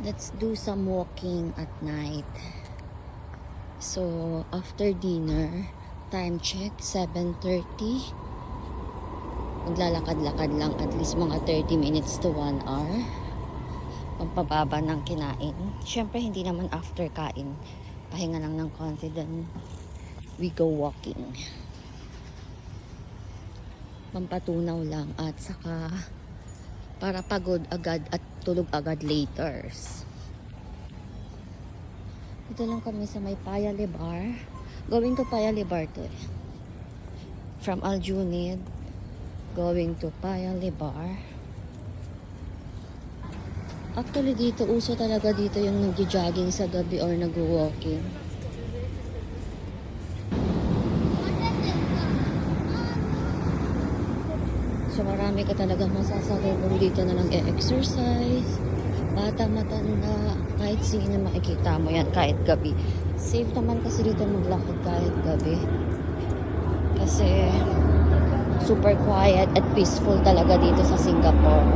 Let's do some walking at night. So, after dinner, time check, 7:30. Maglalakad-lakad lang at least mga 30 minutes to 1 hour. Pampababa ng kinain. Siyempre, hindi naman after kain. Pahinga lang ng konti, then we go walking. Pampatunaw lang at saka para pagod agad at tulog agad later. Dito lang kami sa may Paya Lebar. Going to Paya Lebar to eh. From Aljunied, going to Paya Lebar. Actually dito, uso talaga dito yung nag-jogging sa gabi or nag-walking. So marami ka talaga masasalubong dito na lang e-exercise. Bata, matanda, kahit sino makikita mo yan kahit gabi. Safe naman kasi dito maglakad kahit gabi. Kasi super quiet at peaceful talaga dito sa Singapore.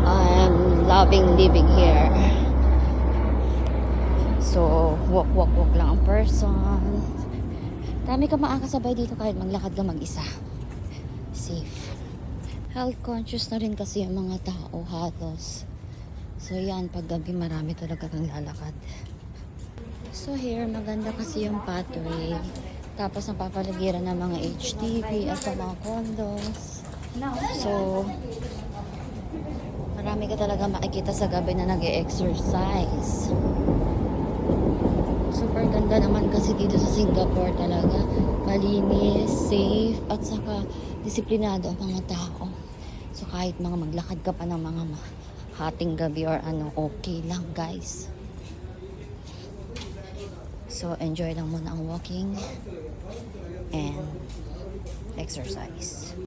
I'm loving living here. So, walk lang ang person. Dami ka makakasabay dito kahit maglakad ka mag-isa. Safe. Health conscious na rin kasi yung mga tao halos. So yan, pag gabi marami talaga kang lalakad. So here, maganda kasi yung pathway. Tapos napapaligiran ng mga HDB at sa mga condos. So, marami ka talaga makikita sa gabi na nag-e-exercise. Super ganda naman kasi dito sa Singapore talaga. Malinis, safe, at saka disiplinado ang mga tao. So kahit mga maglakad ka pa ng mga hating gabi or ano, okay lang guys. So enjoy lang muna ang walking and exercise.